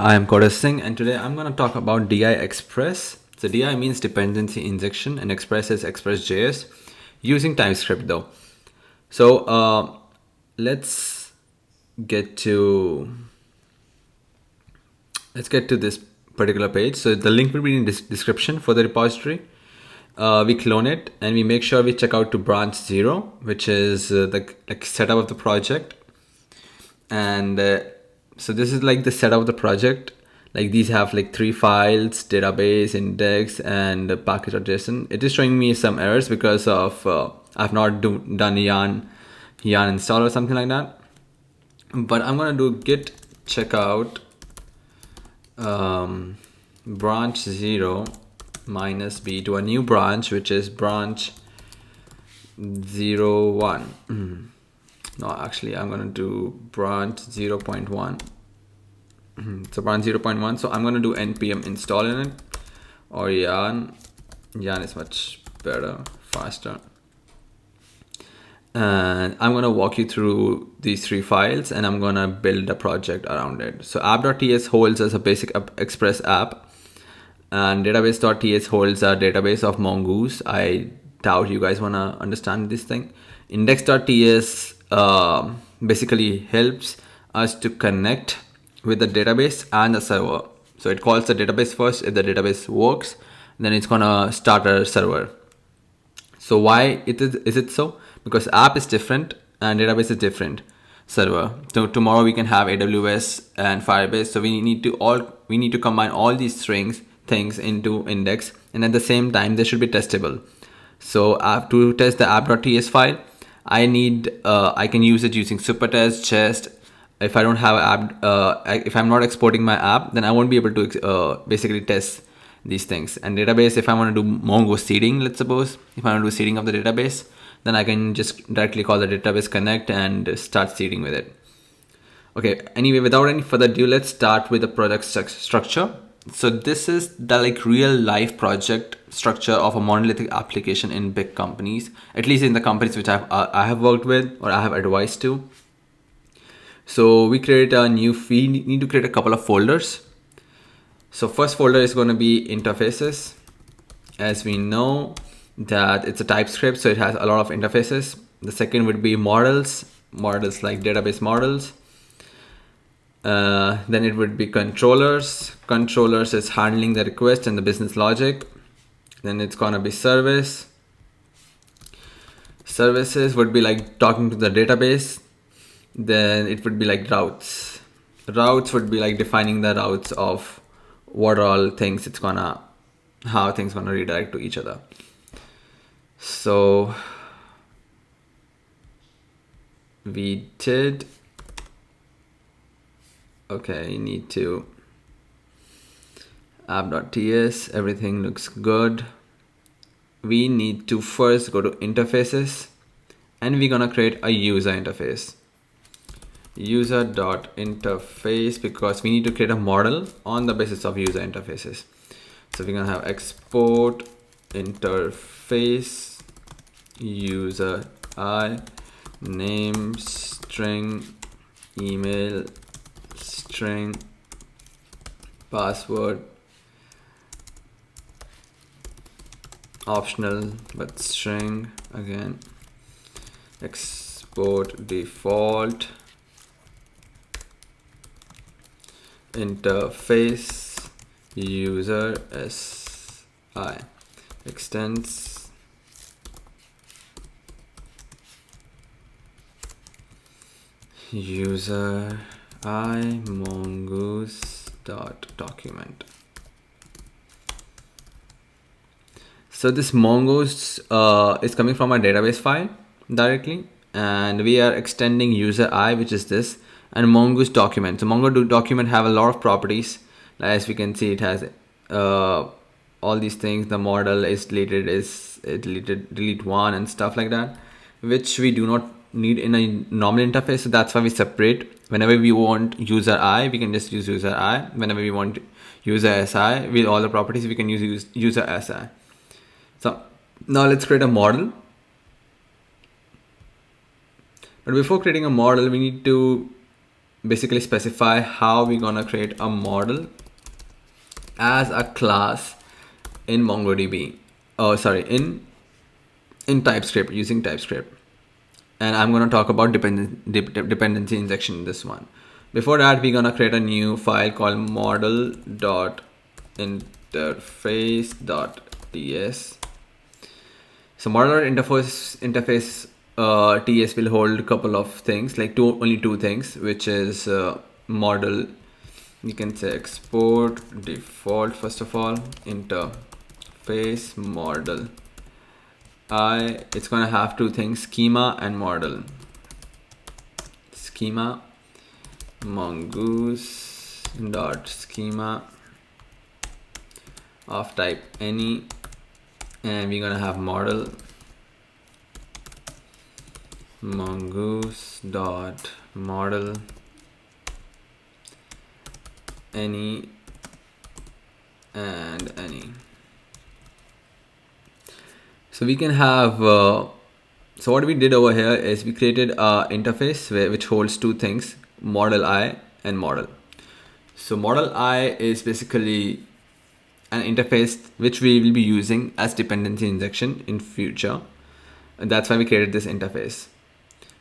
I am Kodesh Singh, and today I'm going to talk about DI Express. So DI means dependency injection, and Express is Express.js using Typescript though. So let's get to this particular page. So the link will be in description for the repository. We clone it and we make sure we check out to branch 0, which is the setup of the project. And so this is like the setup of the project. Like these have like 3 files: database, index, and package.json. It is showing me some errors because of I've not done yarn install or something like that. But I'm gonna do git checkout branch 0 minus b to a new branch, which is branch 01. No, actually I'm gonna do branch 0.1. So branch 0.1. So I'm gonna do npm install in it, or yarn is much better, faster. And I'm gonna walk you through these 3 files and I'm gonna build a project around it. So app.ts holds as a basic Express app, and database.ts holds a database of Mongoose. I doubt you guys wanna understand this thing. Index.ts basically helps us to connect with the database and the server. So it calls the database first. If the database works, then it's gonna start a server. So why is it so? Because app is different and database is different server. So tomorrow we can have AWS and Firebase. So we need to combine all these things into index, and at the same time they should be testable. So to test the app.ts file, I can use it using supertest, chest. If I don't have app, if I'm not exporting my app, then I won't be able to basically test these things. And database, if I want to do Mongo seeding, let's suppose, if I want to do seeding of the database, then I can just directly call the database connect and start seeding with it. Okay, anyway, without any further ado, let's start with the project structure. So this is the real life project structure of a monolithic application in big companies, at least in the companies which I have worked with or I have advised to. So we need to create a couple of folders. So first folder is going to be interfaces. As we know that it's a TypeScript, so it has a lot of interfaces. The second would be models like database models. Then it would be controllers. Controllers is handling the request and the business logic. Then it's going to be services would be like talking to the database. Then it would be like routes would be like defining the routes of what all things how things gonna redirect to each other. So we did, okay, you need to app.ts, everything looks good. We need to first go to interfaces and we're gonna create a user interface. User.interface, because we need to create a model on the basis of user interfaces. So we're gonna have export interface user I, name string, email string, password optional but string again, export default interface user si extends user I mongoose dot document. So this mongoose is coming from our database file directly, and we are extending user I, which is this, and mongoose document. So mongoose document have a lot of properties. As we can see, it has all these things. The model is deleted, delete one and stuff like that, which we do not need in a normal interface. So that's why we separate. Whenever we want user I, we can just use user I. Whenever we want user si with all the properties, we can use user si. So now let's create a model. But before creating a model, we need to basically specify how we're gonna create a model as a class in MongoDB. Oh, sorry, in TypeScript, using TypeScript. And I'm gonna talk about dependency injection in this one. Before that, we're gonna create a new file called model.interface.ts. So model.interface TS will hold a couple of things, like only two things, which is model. You can say export default first of all, interface model. It's gonna have two things, schema and model. Schema mongoose dot schema of type any, and we're gonna have model mongoose dot model any and any. So we can have so what we did over here is we created a interface which holds two things, model I and model. So model I is basically an interface which we will be using as dependency injection in future, and that's why we created this interface.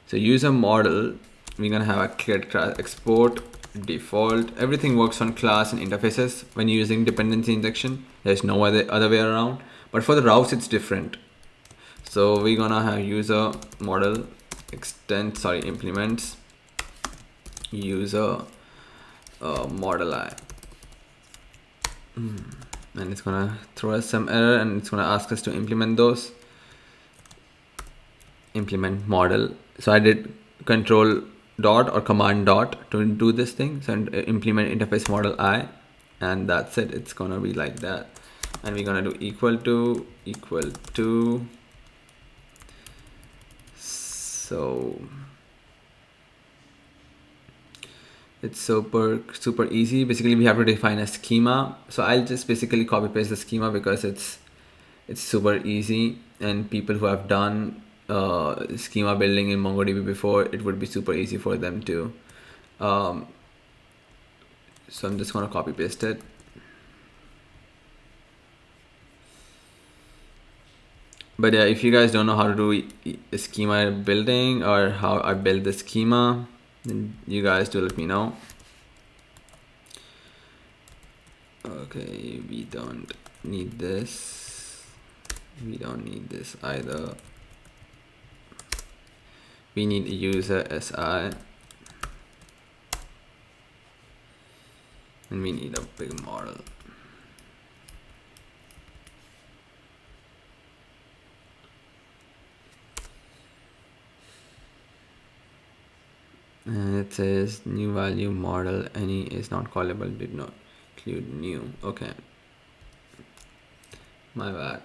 So user model, we're gonna have a create class export default. Everything works on class and interfaces when you're using dependency injection. There's no other way around, but for the routes it's different. So we're gonna have user model implements user model I, and it's gonna throw us some error, and it's gonna ask us to implement those. Implement model. So I did control dot or command dot to do this thing. So implement interface model I, and that's it. It's gonna be like that, and we're gonna do equal to. So it's super easy. Basically we have to define a schema. So I'll just basically copy paste the schema because it's super easy, and people who have done schema building in MongoDB before, it would be super easy for them too. So I'm just gonna copy paste it. But yeah, if you guys don't know how to do schema building or how I build the schema, then you guys do let me know. Okay, we don't need this. We don't need this either. We need a user SI, and we need a big model. And it says new value model any is not callable, did not include new. Okay, my bad.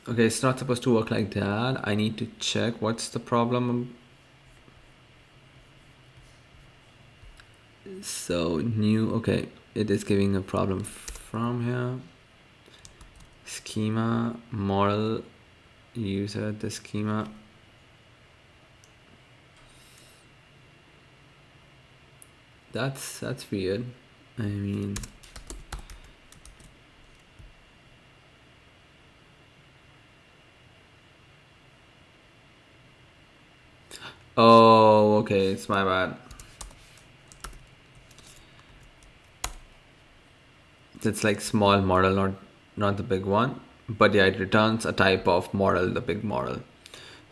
Okay, it's not supposed to work like that. I need to check what's the problem. So new, okay, it is giving a problem from here. Schema model user the schema. That's weird. I mean, oh, okay, it's my bad. It's like small model, not the big one, but yeah, it returns a type of model, the big model.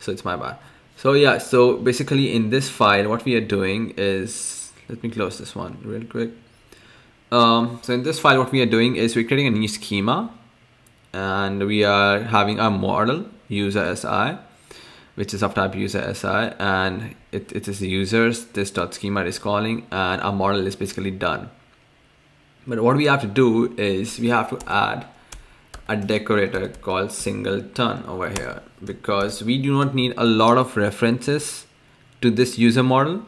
So it's my bad. So yeah, so basically in this file, what we are doing is, let me close this one real quick. So in this file, what we are doing is we're creating a new schema, and we are having a model user SI, which is of type user SI, and it is the users, this dot schema is calling, and our model is basically done. But what we have to do is we have to add a decorator called singleton over here, because we do not need a lot of references to this user model.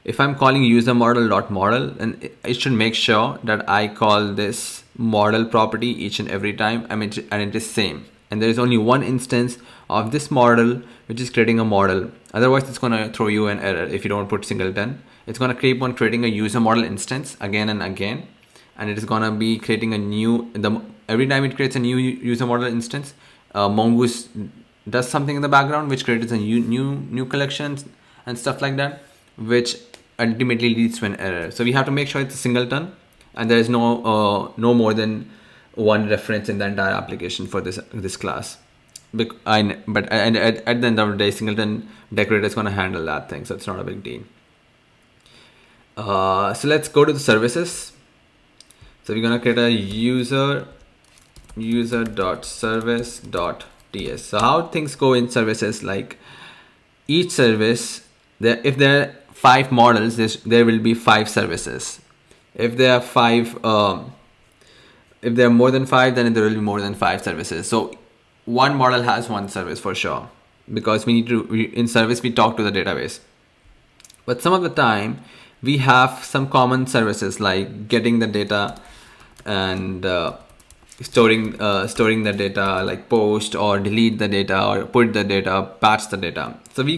If I'm calling user model.model, and it should make sure that I call this model property each and every time, and it is same. and there is only one instance of this model which is creating a model. Otherwise it's going to throw you an error if you don't put singleton. It's going to keep on creating a user model instance again and again, and it is going to be creating a new, every time it creates a new user model instance, Mongoose does something in the background which creates a new collections and stuff like that, which ultimately leads to an error. So we have to make sure it's a singleton, and there is no more than one reference in the entire application for this class. But at the end of the day, singleton decorator is going to handle that thing, so it's not a big deal. So let's go to the services. So we're going to create a user.service.ts. So how things go in services, like each service, if there are 5 models, there will be 5 services. If there are if there are more than 5, then there will be more than 5 services. So one model has one service for sure, because we need to, in service we talk to the database. But some of the time we have some common services like getting the data and storing the data, like post or delete the data or put the data, patch the data. So I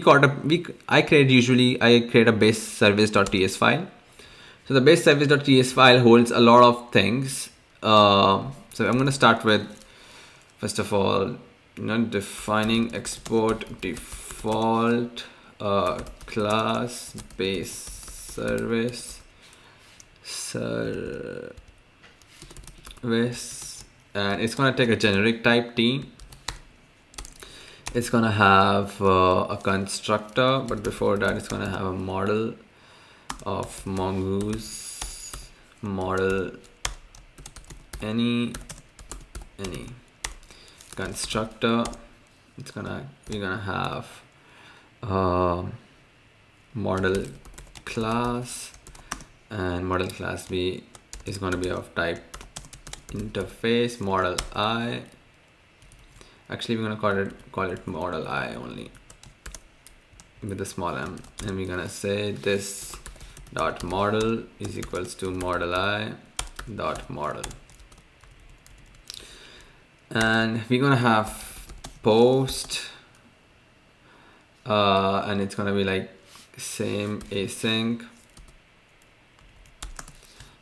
create a base service.ts file. So the base service.ts file holds a lot of things. So I'm going to start with, first of all, defining export default class base service, and it's going to take a generic type T. It's going to have a constructor, but before that it's going to have a model of mongoose, model any constructor. We're gonna have model class, and model class B is going to be of type interface model I. Actually, we're going to call it model I only with a small m, and we're going to say this dot model is equals to model I dot model, and we're going to have post, and it's going to be like same async.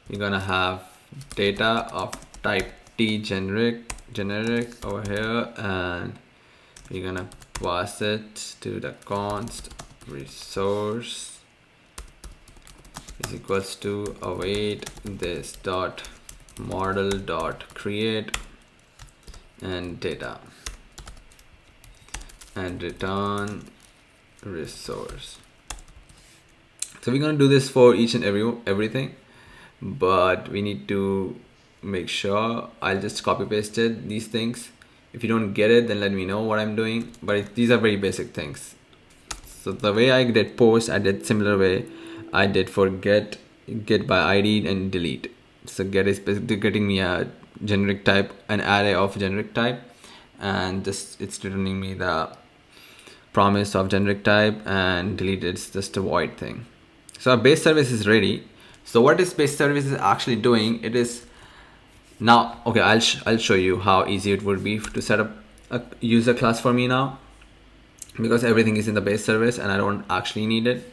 We're going to have data of type T generic over here, and we're going to pass it to the const resource is equals to await this dot model dot create and data, and return resource. So we're going to do this for each and everything, but we need to make sure. I'll just copy pasted these things. If you don't get it, then let me know what I'm doing, but these are very basic things. So the way I did post, I did similar way I did for get by ID and delete. So get is basically getting me a generic type, an array of generic type, and it's returning me the promise of generic type, and delete it's just a void thing. So our base service is ready. So what is base service is actually doing? It is now, okay, I'll show you how easy it would be to set up a user class for me now, because everything is in the base service and I don't actually need it.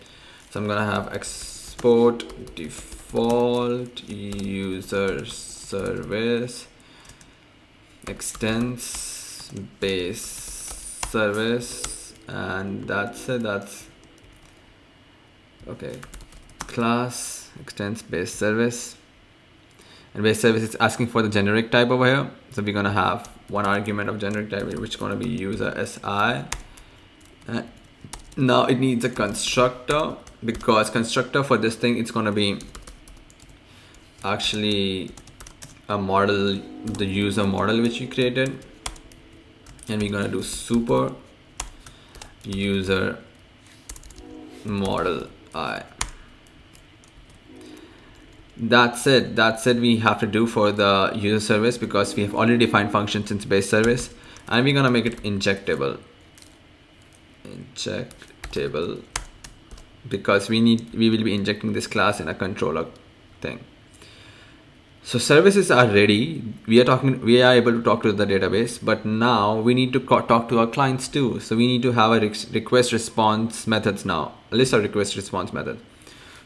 So I'm gonna have export default user service extends base service, and that's it. That's okay. Class extends base service, and base service is asking for the generic type over here. So we're gonna have one argument of generic type, which is gonna be user si. Now it needs a constructor, because constructor for this thing, it's gonna be actually a model, the user model which we created, and we're gonna do super user model I. That's it we have to do for the user service, because we have already defined functions in base service, and we're gonna make it injectable, because we will be injecting this class in a controller thing. So services are ready. We are able to talk to the database, but now we need to talk to our clients too. So we need to have a request response methods now, a list of request response methods.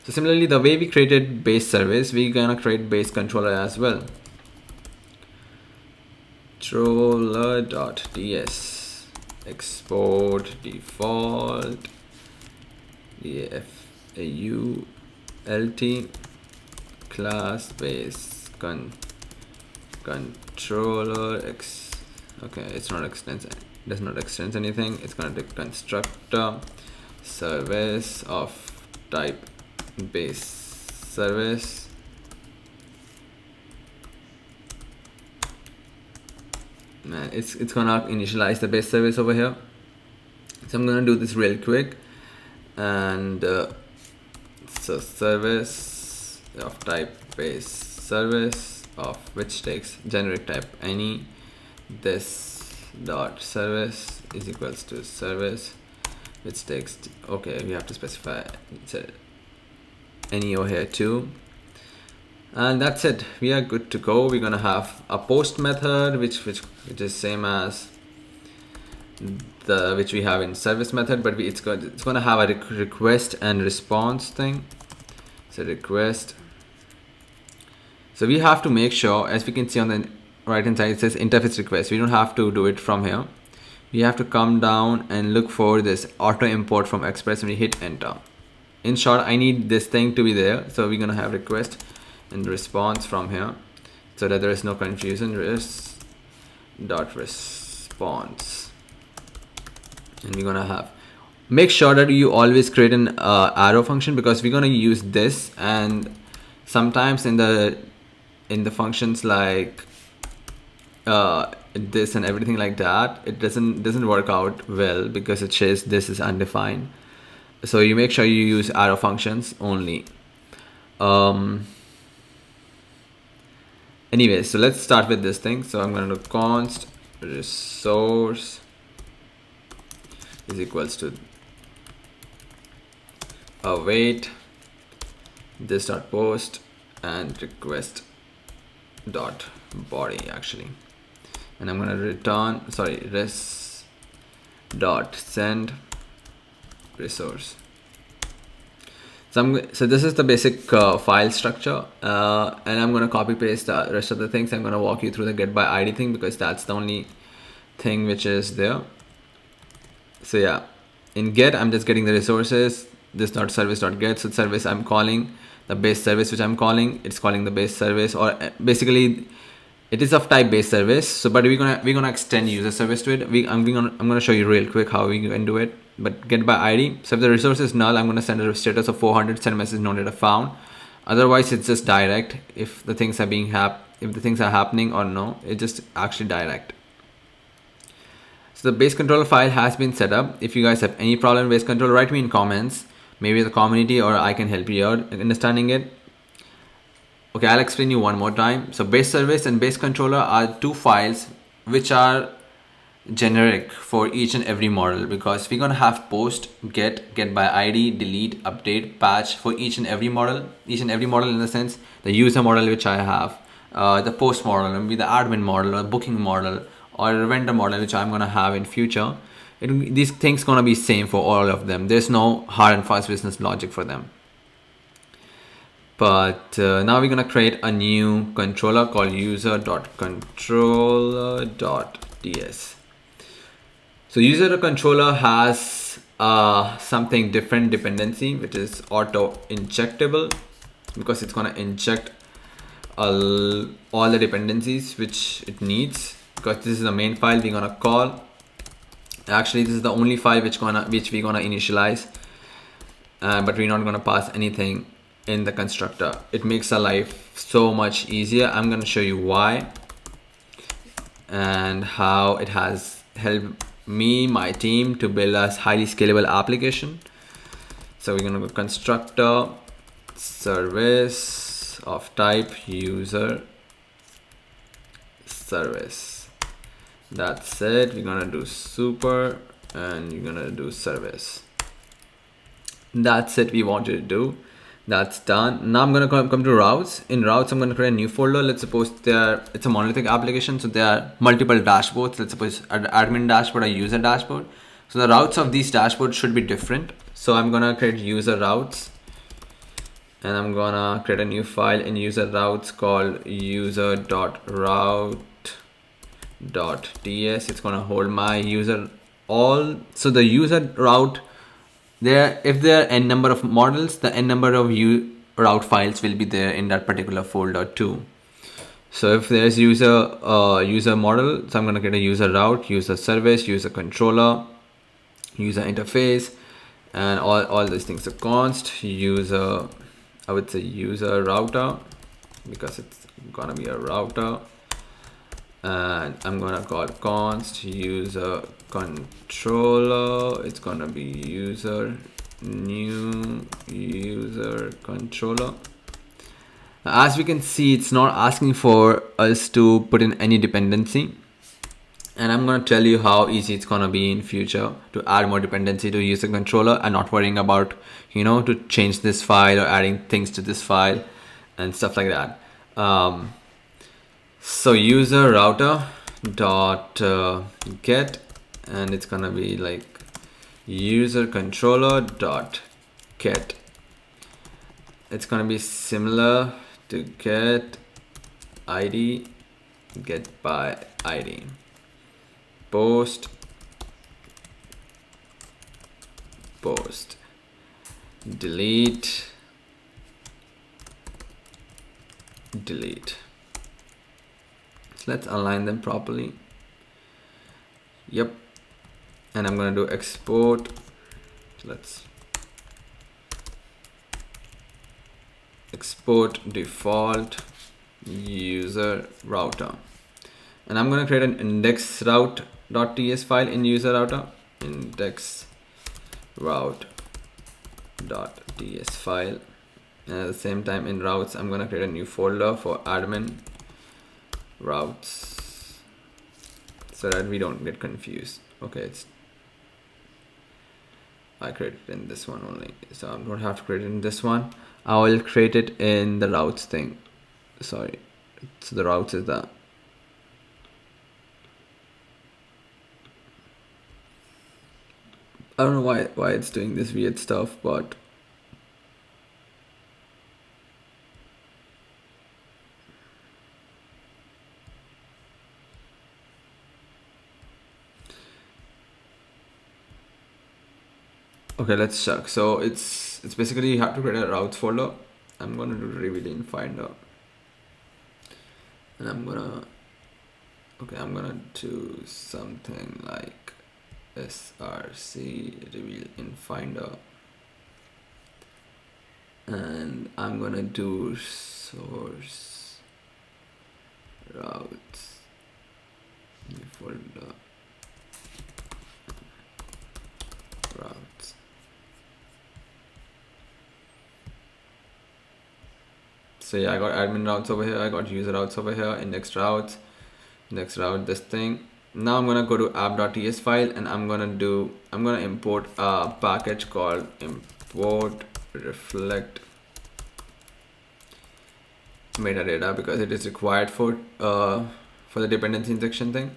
So similarly, the way we created base service, we're gonna create base controller as well. Controller.ts export default default class base controller okay, it's not extends, does not extend anything. It's gonna do constructor service of type base service. Man, it's gonna initialize the base service over here. So I'm gonna do this real quick, and so service of type base service of which takes generic type any. This dot service is equals to service which takes, okay, we have to specify any over here too. And that's it. We are good to go. We're gonna have a post method which is same as the which we have in service method, but it's gonna have a request and response thing. So request. So we have to make sure, as we can see on the right hand side, it says interface request. We don't have to do it from here. We have to come down and look for this auto import from Express, and we hit enter. In short, I need this thing to be there. So we're gonna have request and response from here, so that there is no confusion. Response, and we're gonna have, make sure that you always create an arrow function, because we're gonna use this, and sometimes in the functions like this and everything like that, it doesn't work out well because it says this is undefined. So you make sure you use arrow functions only. Anyway, so let's start with this thing. So I'm going to do const resource is equals to await this dot post and request dot body actually, and I'm going to return res dot send resource. So this is the basic file structure, and I'm going to copy paste the rest of the things. I'm going to walk you through the get by ID thing, because that's the only thing which is there. So yeah, in get, I'm just getting the resources, this dot service dot get. So service, I'm calling the base service, which I'm calling, it's calling the base service, or basically it is of type base service. So but we're gonna extend user service to it. I'm gonna show you real quick how we can do it. But get by ID. So if the resource is null, I'm gonna send a status of 400, send message no data found. Otherwise, it's just direct. If the things are happening or no, it's just actually direct. So the base controller file has been set up. If you guys have any problem with base controller, write me in comments. Maybe the community, or I can help you out in understanding it. Okay, I'll explain you one more time. So base service and base controller are two files which are generic for each and every model, because we're gonna have post, get by ID, delete, update, patch for each and every model in the sense the user model which I have, the post model, maybe the admin model or booking model or vendor model which I'm gonna have in future. These things gonna be same for all of them. There's no hard and fast business logic for them. But now we're gonna create a new controller called user.controller.ts. So user.controller has something different dependency, which is auto injectable, because it's gonna inject all the dependencies which it needs, because this is the main file we're gonna call. Actually, this is the only file which we're gonna initialize, but we're not gonna pass anything in the constructor. It makes our life so much easier. I'm gonna show you why and how it has helped me, my team, to build a highly scalable application. So we're gonna go constructor service of type user service. That's it. We're gonna do super, and you're gonna do service. That's it we wanted to do. That's done. Now I'm gonna come to routes. In routes, I'm gonna create a new folder. Let's suppose it's a monolithic application, so there are multiple dashboards. Let's suppose an admin dashboard, a user dashboard. So the routes of these dashboards should be different. So I'm gonna create user routes, and I'm gonna create a new file in user routes called user.route.ts. It's gonna hold my user all. So the user route, if there are n number of models, the n number of route files will be there in that particular folder too. So if there's user model, so I'm going to create a user route, user service, user controller, user interface, and all these things. So const user, I would say user router, because it's gonna be a router, and I'm gonna call const user controller. It's gonna be user new user controller. As we can see, it's not asking for us to put in any dependency, and I'm going to tell you how easy it's going to be in future to add more dependency to user controller and not worrying about, to change this file or adding things to this file and stuff like that. So user router dot get, and it's going to be like user controller dot get. It's going to be similar to get ID, get by ID, post, delete, so let's align them properly. Yep. And I'm going to do export. Let's export default user router, and I'm going to create an index route.ts file in user router, index route.ts file, and at the same time in routes I'm going to create a new folder for admin routes so that we don't get confused. Okay, I created it in this one only, so I don't have to create it in this one. I will create it in the routes thing. Sorry, so the routes is the I don't know why it's doing this weird stuff, but okay, let's check. So it's basically you have to create a routes folder. I'm gonna do reveal in finder, and I'm gonna do something like src reveal in finder, and I'm gonna do source routes folder routes. So yeah, I got admin routes over here, I got user routes over here, index route, this thing. Now I'm gonna go to app.ts file, and I'm gonna import a package called import reflect metadata, because it is required for the dependency injection thing.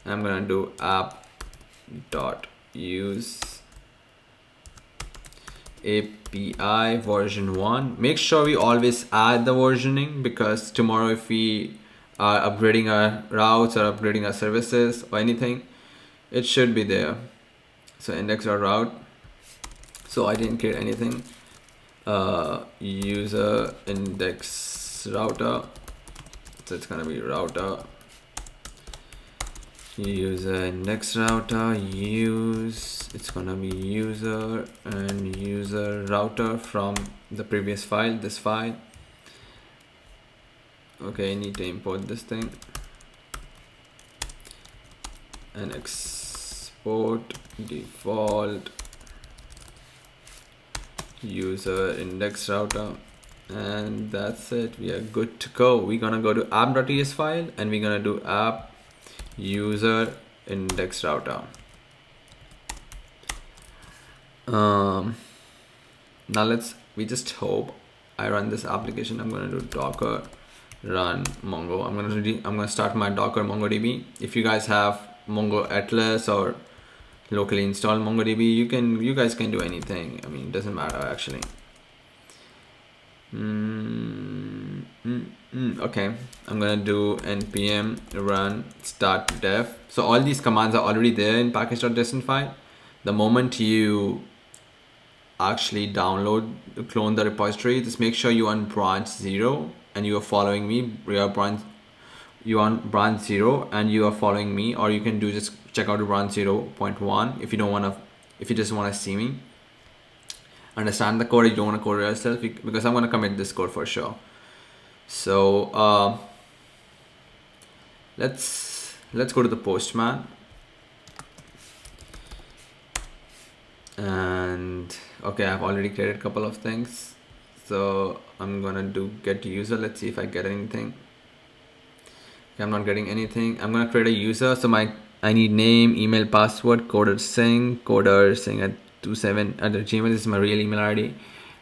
And I'm gonna do app.use API version 1. Make sure we always add the versioning, because tomorrow if we are upgrading our routes or upgrading our services or anything, it should be there. So index.route. So I didn't create anything. User index router. So it's gonna be router. User index router it's gonna be user and user router from the previous file, this file. Okay, I need to import this thing and export default user index router, and that's it. We are good to go. We're gonna go to app.ts file, and we're gonna do app user index router. Now we just hope I run this application, I'm going to do docker run mongo. I'm going to start my docker mongodb. If you guys have mongo atlas or locally install mongodb, you guys can do anything. I mean, it doesn't matter actually. Okay, I'm gonna do npm run start dev. So all these commands are already there in package.json file. The moment you actually clone the repository, just make sure you on branch 0 and you are following me. You on branch 0 and you are following me, or you can do just check out branch 0.1 if you just want to see me understand the code. You don't want to code yourself, because I'm going to commit this code for sure. So let's go to the Postman, and okay, I've already created a couple of things, so I'm gonna do get user. Let's see if I get anything. Okay, I'm not getting anything. I'm gonna create a user. So I need name, email, password, coder sing at 27 at Gmail. This is my real email ID,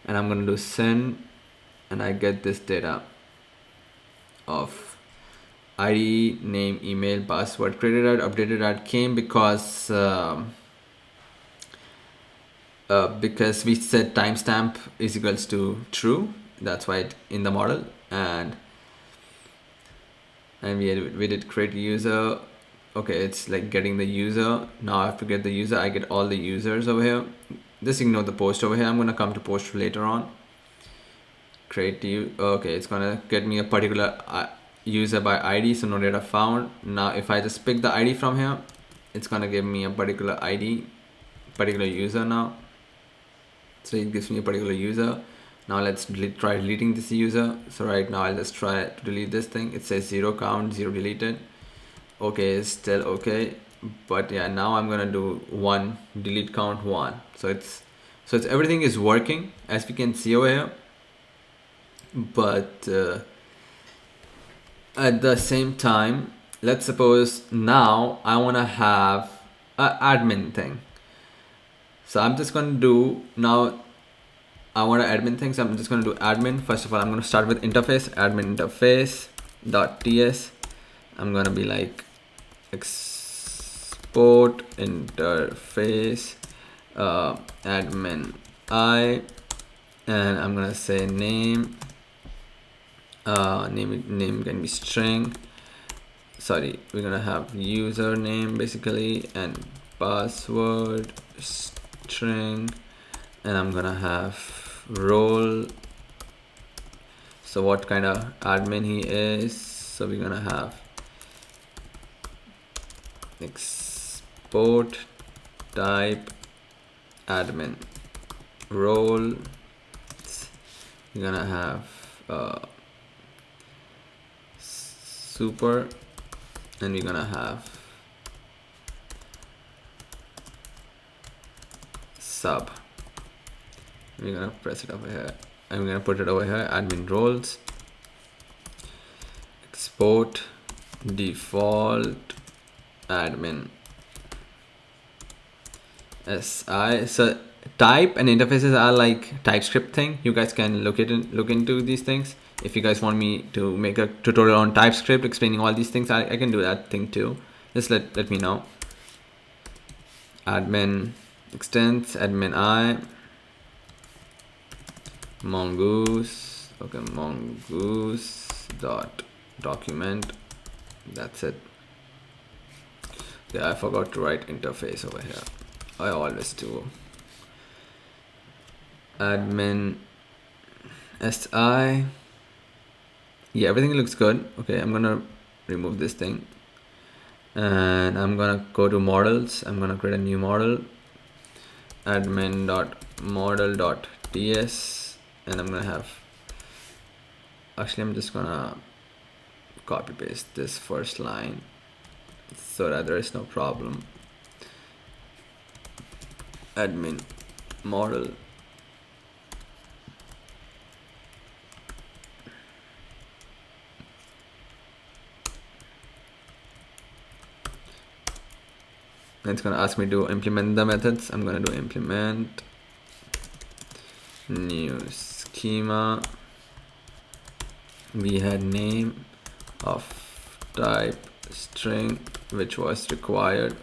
and I'm gonna do send, and I get this data of ID, name, email, password, created at, updated at, came because we said timestamp is equals to true. That's why in the model, and we did create user. Okay, it's like getting the user. Now I have to get the user. I get all the users over here. Just ignore the post over here. I'm gonna come to post later on. Create you. Okay, it's gonna get me a particular user by ID, so no data found. Now if I just pick the ID from here, it's gonna give me a particular ID, particular user now. So it gives me a particular user. Now let's try deleting this user. So right now I'll just try to delete this thing. It says 0 count, 0 deleted. Okay, it's still okay, but yeah, now I'm gonna do 1 delete count 1. So it's everything is working as we can see over here, but at the same time, let's suppose now I want to have an admin thing. So I'm just going to do now, I want to admin thing. So I'm just going to do admin. First of all, I'm going to start with interface, admin interface.ts. I'm going to be like export interface admin I, and I'm going to say name. Name can be string. Sorry, we're gonna have username basically, and password string, and I'm gonna have role. So what kind of admin he is. So we're gonna have export type admin role. We're gonna have super, and we're gonna have sub. We're gonna press it over here, and we're gonna put it over here, admin roles, export default admin si. So type and interfaces are like TypeScript thing. You guys can look into these things. If you guys want me to make a tutorial on TypeScript explaining all these things, I can do that thing too. Just let me know. Admin extends, admin I, mongoose. Okay, mongoose dot document. That's it. Yeah, I forgot to write interface over here. I always do. Admin si. Yeah, everything looks good. Okay, I'm gonna remove this thing, and I'm gonna go to models. I'm gonna create a new model, admin.model.ts, and I'm gonna have, actually I'm just gonna copy paste this first line so that there is no problem. Admin model, and it's gonna ask me to implement the methods. I'm gonna do implement new schema, we had name of type string, which was required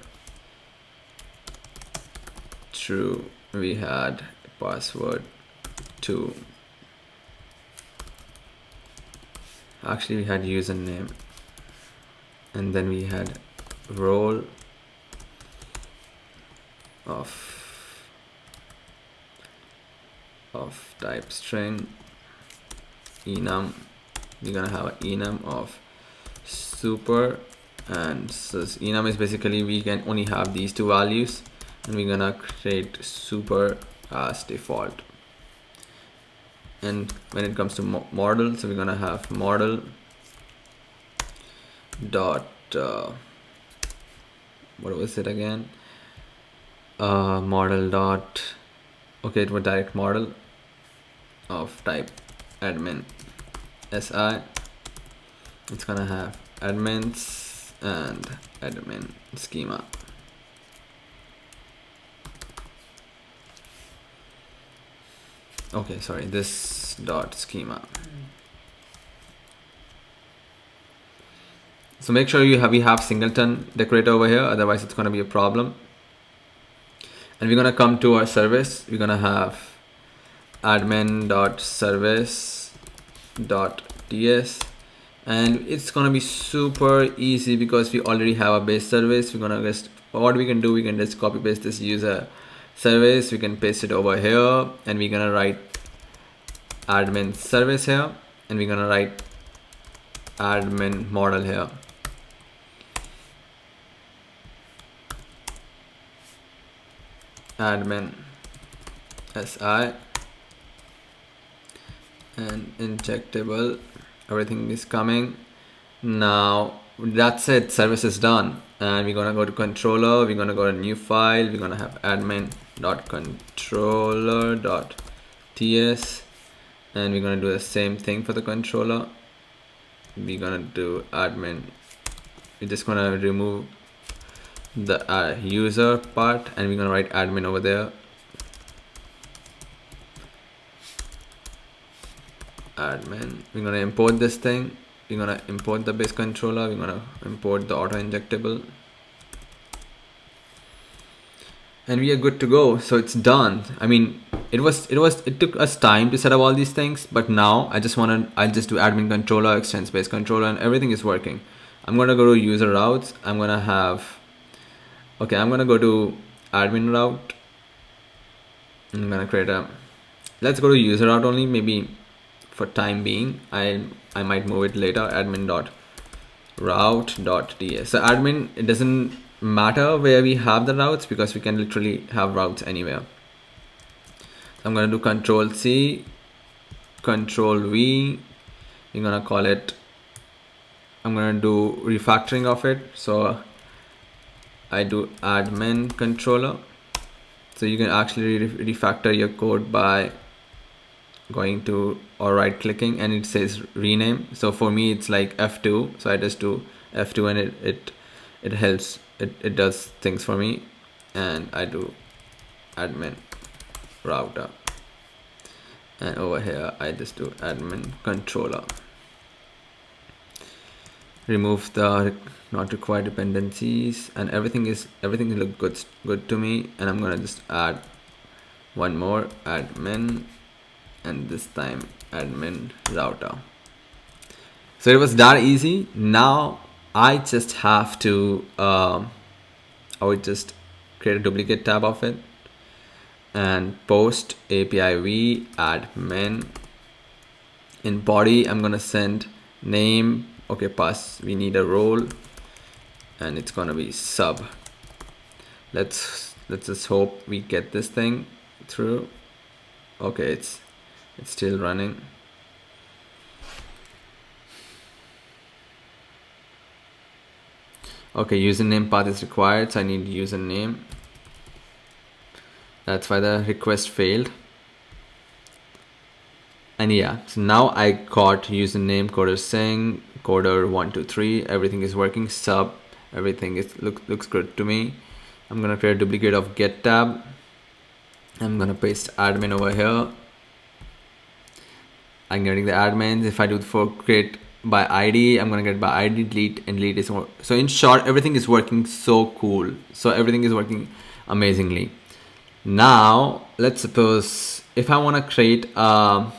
true. We had password 2. Actually, we had username, and then we had role of type string enum. We're gonna have an enum of super, and so enum is basically we can only have these two values, and we're gonna create super as default. And when it comes to model, so we're gonna have model dot what was it again, model dot, okay, it was direct model of type admin si. It's gonna have admins and admin schema. Okay, sorry, this dot schema. So make sure we have singleton decorator over here, otherwise it's gonna be a problem. And we're gonna come to our service. We're gonna have admin.service.ts, and it's gonna be super easy because we already have a base service. We're gonna just, what we can do, we can just copy paste this user service, we can paste it over here, and we're gonna write admin service here, and we're gonna write admin model here. Admin si, and injectable, everything is coming. Now that's it, service is done. And we're gonna go to controller, we're gonna go to new file, we're gonna have admin.controller.ts, and we're gonna do the same thing for the controller. We're gonna do admin, we're just gonna remove the user part, and we're gonna write admin over there. Admin, we're gonna import this thing, we're gonna import the base controller, we're gonna import the auto injectable, and we are good to go. So it's done. I mean, it took us time to set up all these things, but now I just do admin controller, extends base controller, and everything is working. I'm gonna go to user routes. I'm gonna go to admin route. I'm gonna create let's go to user route only, maybe for time being. I might move it later. Admin.route.ts. So admin, it doesn't matter where we have the routes because we can literally have routes anywhere. So I'm gonna do Control C, Control V. We're gonna call it, I'm gonna do refactoring of it. So I do admin controller. So you can actually refactor your code by going to or right clicking, and it says rename. So for me it's like F2, so I just do F2, and it helps, it does things for me. And I do admin router, and over here I just do admin controller. Remove the not required dependencies, and everything look good to me. And I'm gonna just add one more, admin, and this time admin router. So it was that easy. Now I just have to I would just create a duplicate tab of it and post API v admin. In body I'm gonna send name, okay, pass, we need a role, and it's gonna be sub. Let's just hope we get this thing through. Okay, it's still running. Okay, username path is required, so I need username. That's why the request failed. And yeah, so now I got username, coder saying, coder 123, everything is working, sub, everything looks good to me. I'm gonna create a duplicate of get tab. I'm gonna paste admin over here. I'm getting the admins. If I do for create by ID, I'm gonna get by ID, delete, and delete is more. So in short, everything is working so cool. So everything is working amazingly. Now let's suppose if I want to create a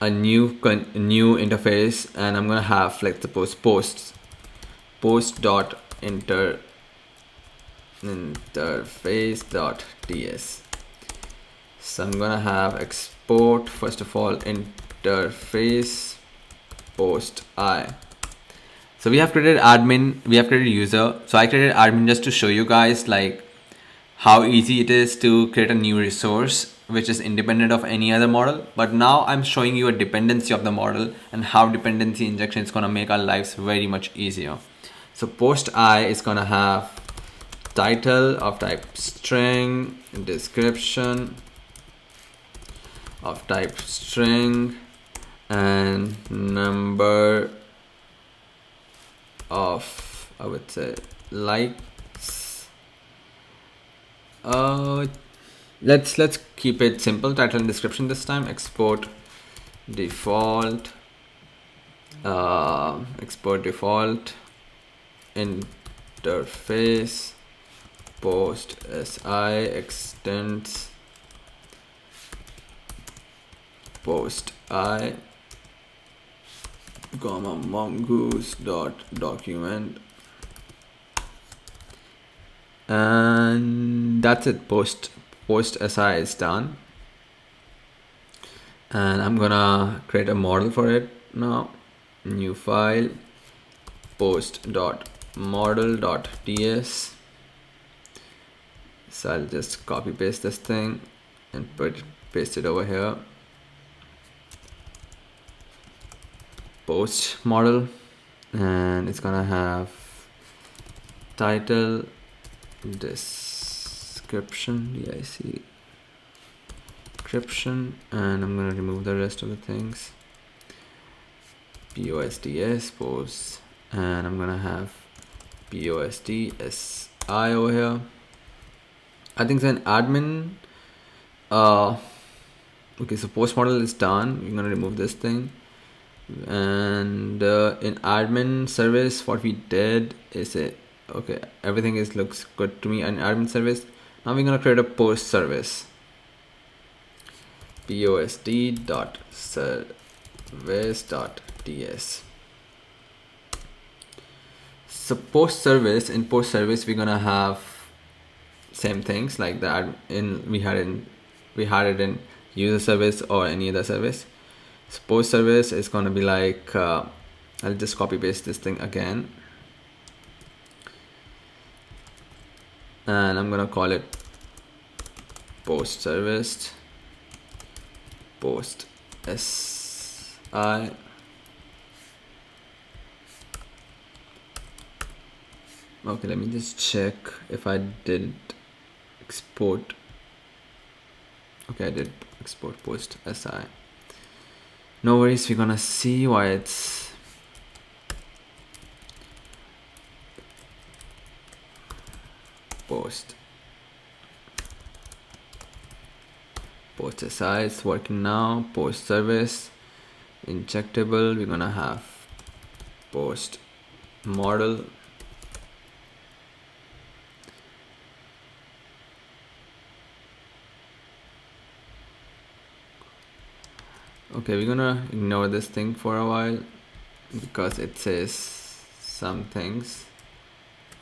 new interface, and I'm gonna have, like, suppose post dot interface dot ts. So I'm gonna have export, first of all, interface post I. So we have created admin, we have created user. So I created admin just to show you guys like how easy it is to create a new resource which is independent of any other model. But now I'm showing you a dependency of the model and how dependency injection is gonna make our lives very much easier. So post I is gonna have title of type string, description of type string, and number of, I would say, likes. Let's keep it simple, title and description this time. Export default interface post si extends post I comma mongoose dot document, and that's it. Post si is done, and I'm gonna create a model for it now. New file, post dot model dot ts. So I'll just copy paste this thing and paste it over here. Post model, and it's gonna have title, description, description, and I'm gonna remove the rest of the things. postds post, and I'm gonna have postsi over here. I think it's an admin. Okay, so post model is done. We're gonna remove this thing. And in admin service, what we did is okay, everything looks good to me. And admin service, now we're gonna create a post service. postd.service.ts. So post service, in post service we're gonna have same things like that we had it in user service or any other service. So post service is going to be like I'll just copy paste this thing again, and I'm going to call it post service post si. Okay, let me just check if I did export. Okay, I did export post si. No worries, we're gonna see why it's post si is working now. Post service injectable, we're gonna have post model, okay, we're gonna ignore this thing for a while because it says some things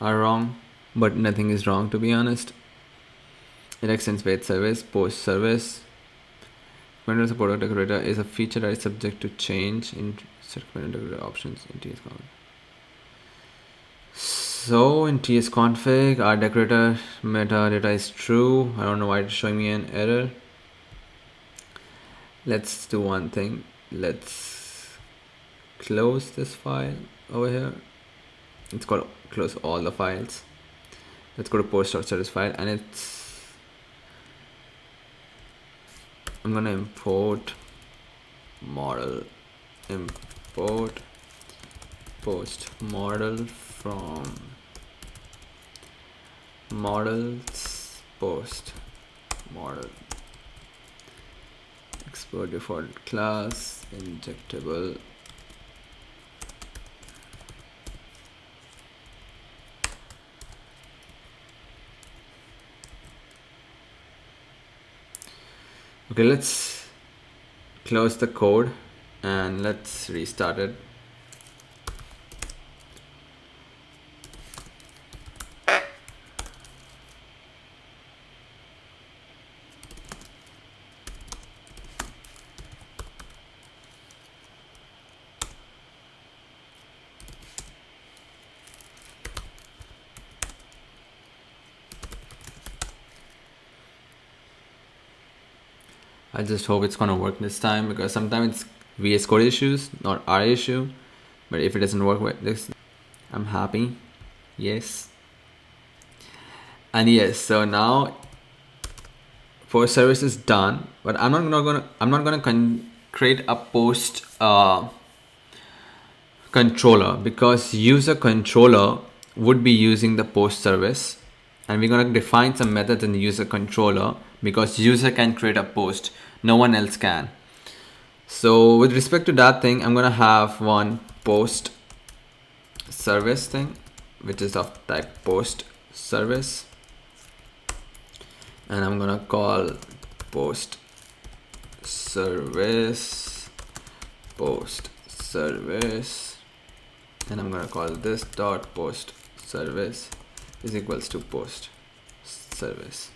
are wrong, but nothing is wrong, to be honest. It extends wait service, post service. Vendor support decorator is a feature that is subject to change in certain decorator options in tsconfig. So in tsconfig, our decorator metadata is true. I don't know why it's showing me an error. Let's do one thing. Let's close this file over here. It's called close all the files. Let's go to post.service file, and I'm gonna import model, import post model from models post model export default class injectable. Okay, let's close the code and let's restart it. I just hope it's gonna work this time, because sometimes it's VS Code issues, not our issue. But if it doesn't work with this, I'm happy. Yes. And yes, so now post service is done, but I'm not gonna create a post controller, because user controller would be using the post service, and we're gonna define some methods in the user controller, because user can create a post, no one else can. So with respect to that thing, I'm gonna have one post service thing, which is of type post service, and I'm gonna call post service, and I'm gonna call this dot post service is equals to post service.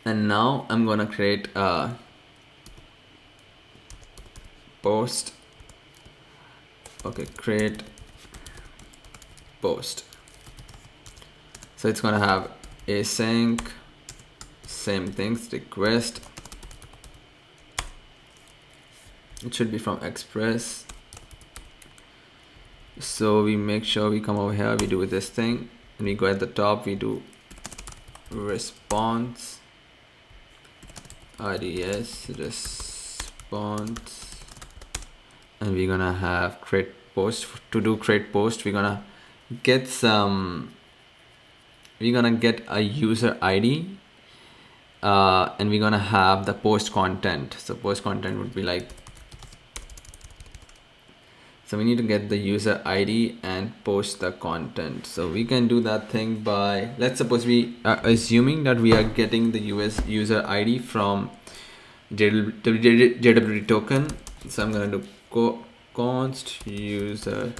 And now I'm gonna create a post. Okay, create post. So it's gonna have async, same things, request. It should be from Express. So we make sure we come over here, we do this thing, and we go at the top, we do response, IDS response, and we're gonna have create post. To do create post, we're gonna get a user ID, and we're gonna have the post content. So post content would be like, so we need to get the user ID and post the content. So we can do that thing by, let's suppose we are assuming that we are getting the user ID from JWT token. So I'm gonna do const user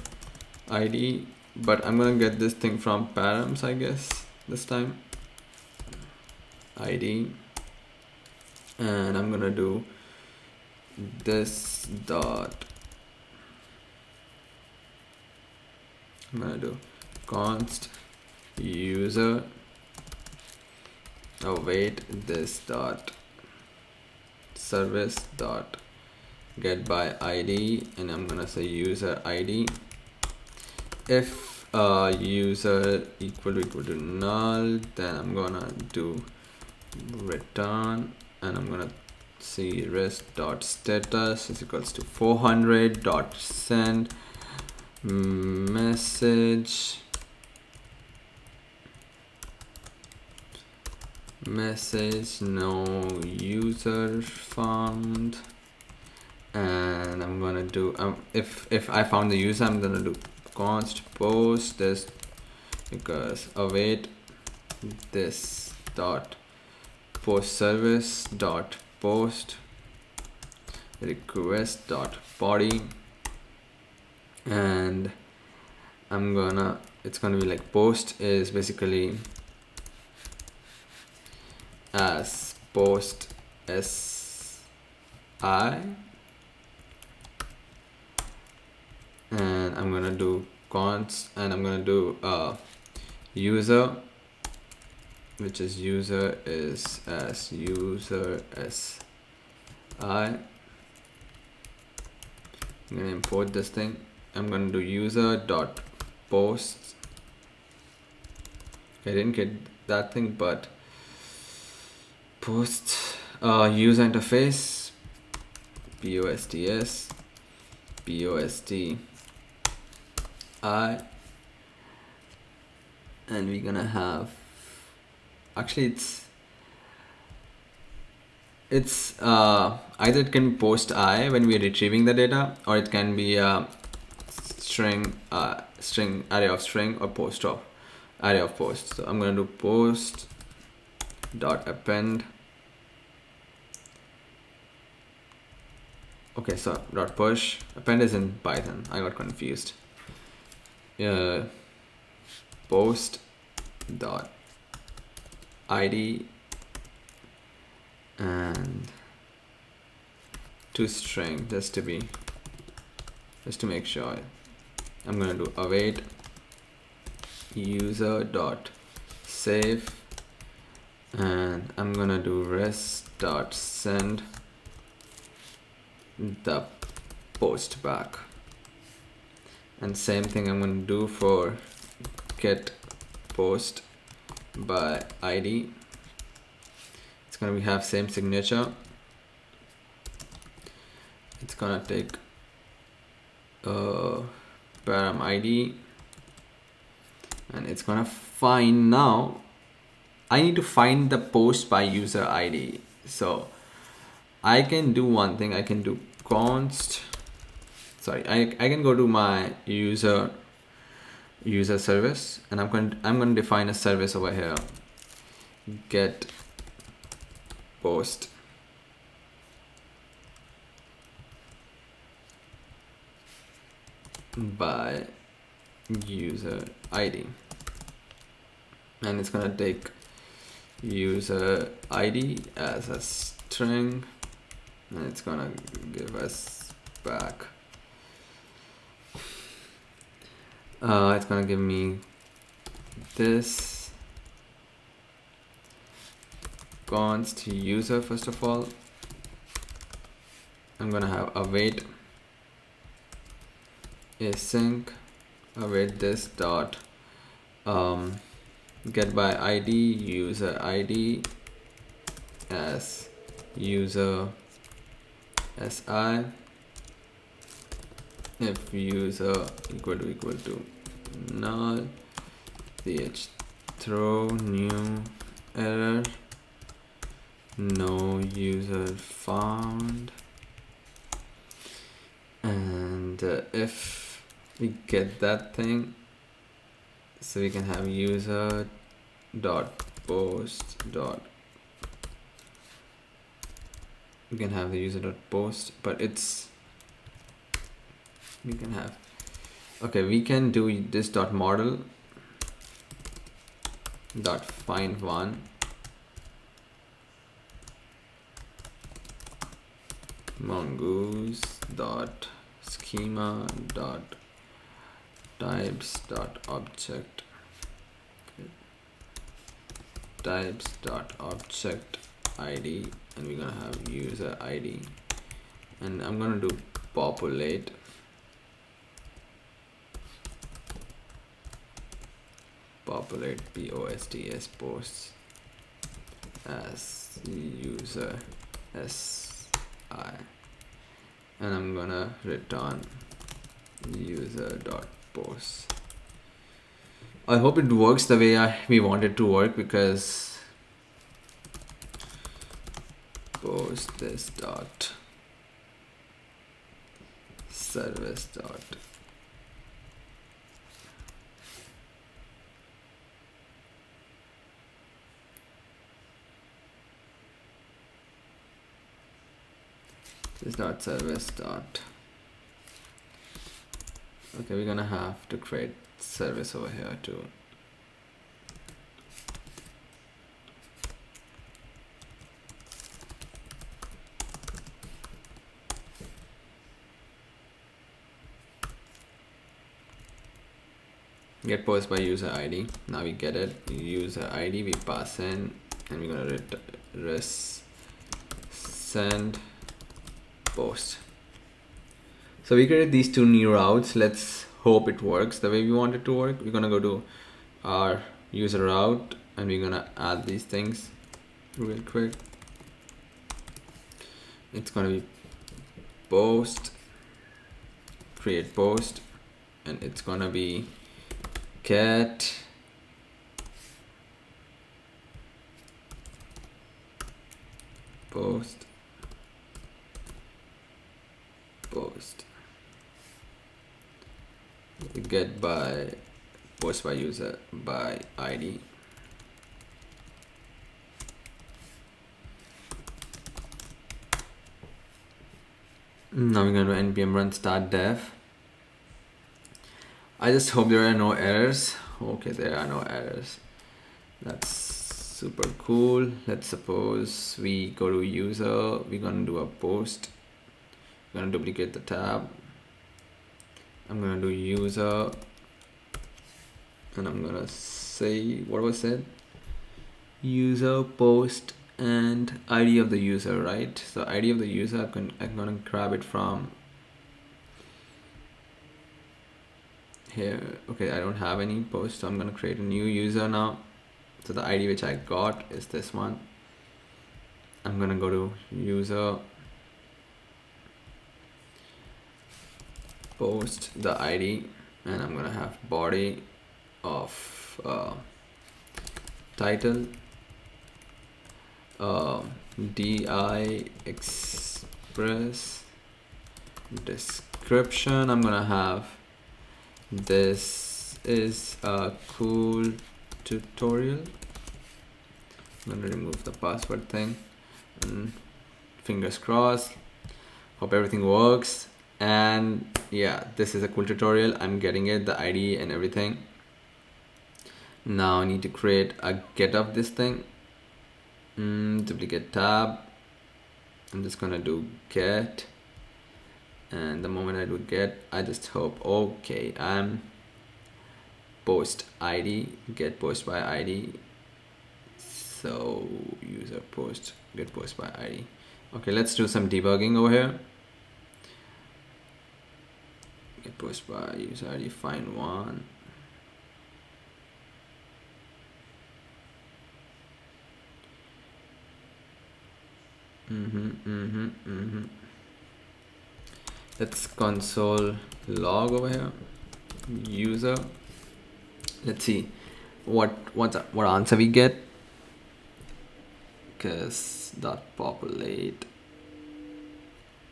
ID, but I'm gonna get this thing from params, I guess, this time. ID, and I'm gonna do this dot, I'm gonna do const user, this dot service dot get by ID, and I'm gonna say user ID. If user equal to null, then I'm gonna do return, and I'm gonna see rest dot status is equals to 400 dot send message no user found, and I'm gonna do if I found the user, I'm gonna do const post this, because await this dot post service dot post request dot body, and it's gonna be like post is basically as post si, and I'm gonna do const, and I'm gonna do user, which is user is as user si. I'm gonna import this thing. I'm gonna do user dot post. I didn't get that thing, but post user interface posts and we're gonna have, actually it's either it can be post I when we are retrieving the data, or it can be a string array of string, or post of array of post. So I'm going to do post dot append. Okay, so dot push. Append is in Python. I got confused. Post dot id and to string, just to make sure. I'm gonna do await user dot save, and I'm gonna do res dot send the post back. And same thing I'm going to do for get post by ID. It's going to have same signature. It's going to take param ID, and it's going to find, now I need to find the post by user ID. So I can do one thing. I can do const, sorry, I can go to my user service, and I'm going to define a service over here, get post by user ID, and it's going to take user ID as a string, and it's gonna give us back. It's gonna give me this const user. First of all, I'm gonna have await async await this dot get by ID user ID as user si, if user equal to null, th throw new error, no user found, and if we get that thing, so we can have user dot post dot, we can have the user dot post, but it's, we can have, okay, we can do this dot model dot find one mongoose dot schema dot types dot object types dot object ID, and we're gonna have user ID, and I'm gonna do populate posts posts as user si, and I'm gonna return user dot post. I hope it works the way we want it to work, because post this dot service dot this dot service dot, okay, we're gonna have to create service over here too. Get post by user ID. Now we get it, user ID, we pass in, and we're gonna send post. So we created these two new routes. Let's hope it works the way we want it to work. We're gonna go to our user route, and we're gonna add these things real quick. It's gonna be post, create post, and it's gonna be get post get by post by user by ID. Now we're going to npm run start dev. I just hope there are no errors. Okay, there are no errors. That's super cool. Let's suppose we go to user, we're going to do a post. I'm going to duplicate the tab. I'm going to do user, and I'm going to say, what was it? User post and ID of the user, right? So ID of the user, I'm going to grab it from here. Okay, I don't have any post, so I'm going to create a new user now. So the ID which I got is this one. I'm going to go to user, post the ID, and I'm going to have body of title DI Express description. I'm gonna have this is a cool tutorial. I'm gonna remove the password thing, and fingers crossed, hope everything works. And yeah, this is a cool tutorial. I'm getting it, the ID and everything. Now I need to create a get of this thing. Duplicate tab. I'm just gonna do get, and the moment I do get, I just hope, okay, I'm post ID, get post by ID. So user post, get post by ID. Okay, let's do some debugging over here. Get post by user ID, find one. Let's console log over here, user. Let's see what answer we get. Because .populate,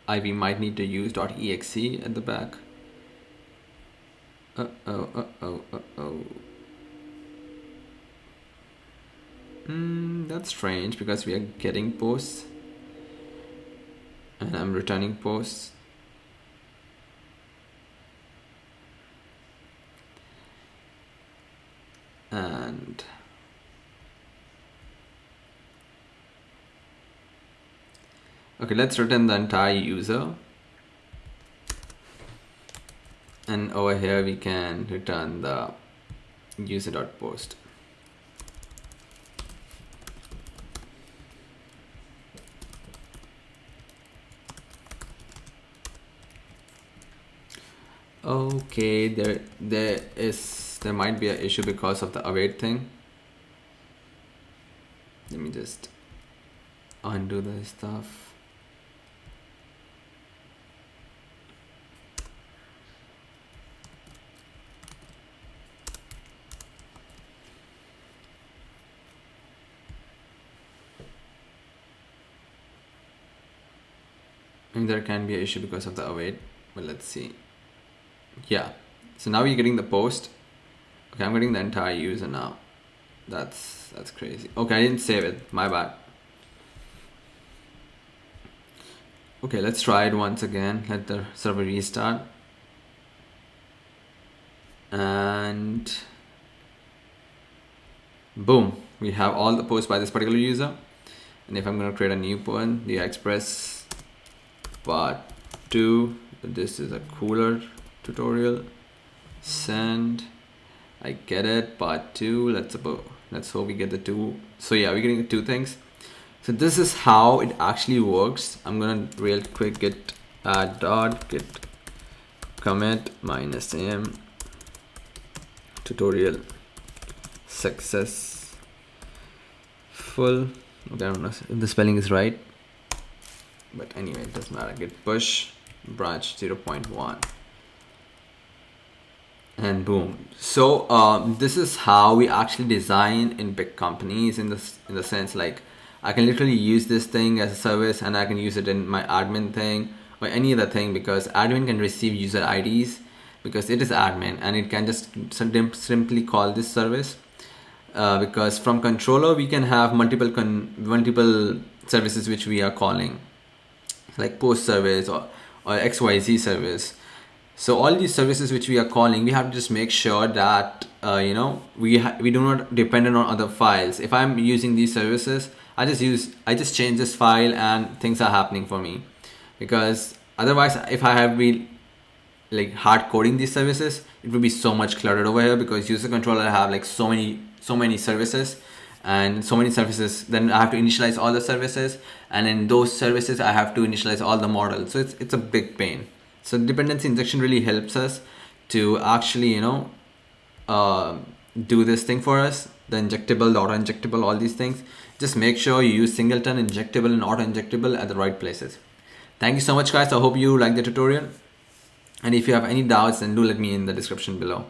we might need to use .exe at the back. That's strange because we are getting posts and I'm returning posts. And okay, let's return the entire user, and over here we can return the user.post. Okay, there might be an issue because of the await thing. Let me just undo this stuff. And there can be an issue because of the await, but let's see. Yeah, so now you're getting the post. Okay, I'm getting the entire user now. That's crazy. Okay, I didn't save it, my bad. Okay, let's try it once again. Let the server restart. And boom, we have all the posts by this particular user. And if I'm going to create a new one, the Express part 2, this is a cooler tutorial, send, I get it, part 2, let's hope we get the 2. So yeah, we're getting the 2 things. So this is how it actually works. I'm gonna real quick git add dot git commit -m tutorial successful. Okay, I don't know if the spelling is right, but anyway, it doesn't matter. Git push branch 0.1, and boom. So this is how we actually design in big companies, in the sense like I can literally use this thing as a service, and I can use it in my admin thing or any other thing, because admin can receive user IDs because it is admin, and it can just simply call this service. Because from controller we can have multiple services which we are calling, like post service or XYZ service. So all these services which we are calling, we have to just make sure that we do not depend on other files. If I'm using these services, I just change this file and things are happening for me. Because otherwise, if I have been like hard coding these services, it would be so much cluttered over here, because UserController have like so many services, and so many services, then I have to initialize all the services, and in those services I have to initialize all the models. So it's a big pain. So dependency injection really helps us to actually do this thing for us. The injectable, the auto injectable, all these things. Just make sure you use singleton, injectable, and auto injectable at the right places. Thank you so much, guys. I hope you like the tutorial, and if you have any doubts, then do let me in the description below.